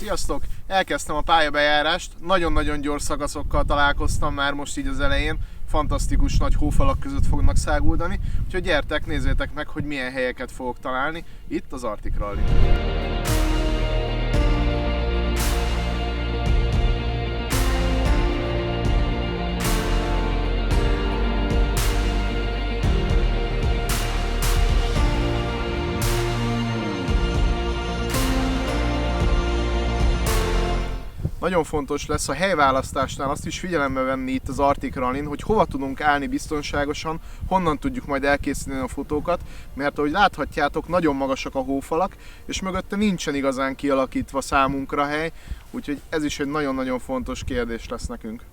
Sziasztok! Elkezdtem a pályabejárást, nagyon-nagyon gyors szakaszokkal találkoztam már most így az elején. Fantasztikus nagy hófalak között fognak száguldani, úgyhogy gyertek, nézzétek meg, hogy milyen helyeket fogok találni itt az Arctic Rallyn. Nagyon fontos lesz a helyválasztásnál azt is figyelembe venni itt az Arctic Rallyn, hogy hova tudunk állni biztonságosan, honnan tudjuk majd elkészíteni a fotókat, mert ahogy láthatjátok, nagyon magasak a hófalak, és mögötte nincsen igazán kialakítva számunkra hely, úgyhogy ez is egy nagyon-nagyon fontos kérdés lesz nekünk.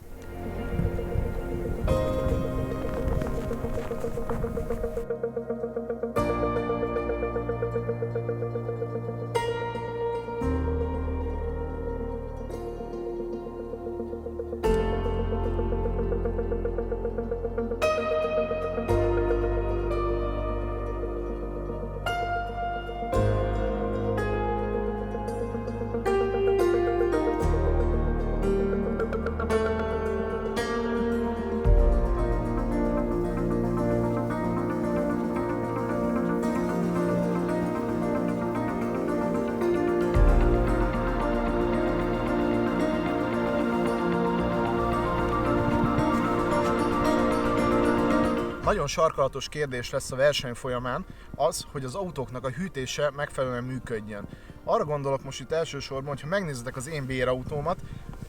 Nagyon sarkalatos kérdés lesz a verseny folyamán az, hogy az autóknak a hűtése megfelelően működjön. Arra gondolok most itt elsősorban, hogy ha megnézitek az én BR autómat,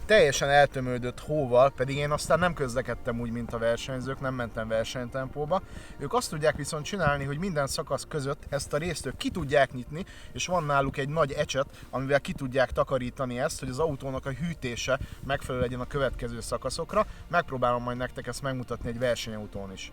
teljesen eltömődött hóval, pedig én aztán nem közlekedtem úgy, mint a versenyzők, nem mentem versenytempóba. Ők azt tudják viszont csinálni, hogy minden szakasz között ezt a részt ők ki tudják nyitni, és van náluk egy nagy ecset, amivel ki tudják takarítani ezt, hogy az autónak a hűtése megfelelő legyen a következő szakaszokra. Megpróbálom majd nektek ezt megmutatni egy versenyautón is.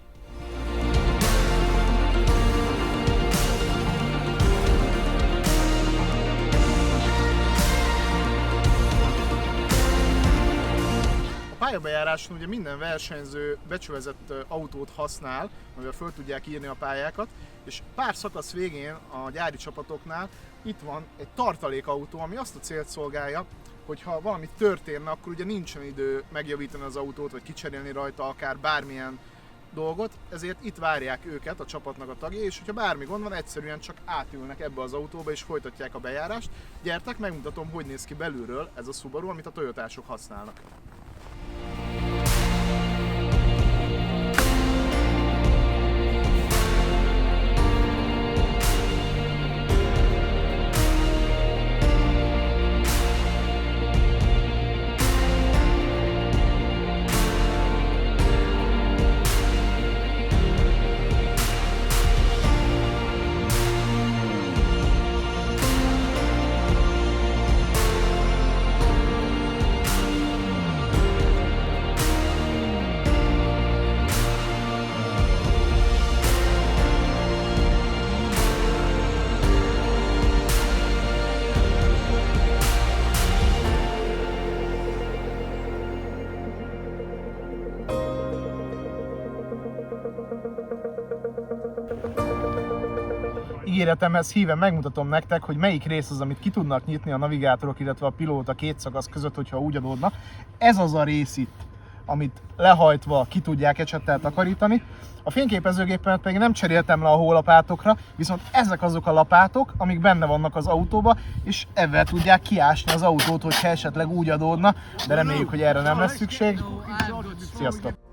A pályabejáráson ugye minden versenyző becsővezett autót használ, amivel föl tudják írni a pályákat, és pár szakasz végén a gyári csapatoknál itt van egy tartalékautó, ami azt a célt szolgálja, hogy ha valami történne, akkor ugye nincsen idő megjavítani az autót, vagy kicserélni rajta akár bármilyen dolgot, ezért itt várják őket, a csapatnak a tagjai, és hogyha bármi gond van, egyszerűen csak átülnek ebbe az autóba és folytatják a bejárást. Gyertek, megmutatom, hogy néz ki belülről ez a Subaru, amit a Toyotások használnak. Ígéretemhez híven megmutatom nektek, hogy melyik rész az, amit ki tudnak nyitni a navigátorok, illetve a pilóta két szakasz között, hogyha úgy adódna. Ez az a rész itt, amit lehajtva ki tudják ecsettel takarítani. A fényképezőgépemet pedig nem cseréltem le a hólapátokra, viszont ezek azok a lapátok, amik benne vannak az autóba, és ezzel tudják kiásni az autót, hogyha esetleg úgy adódna, de reméljük, hogy erre nem lesz szükség. Sziasztok!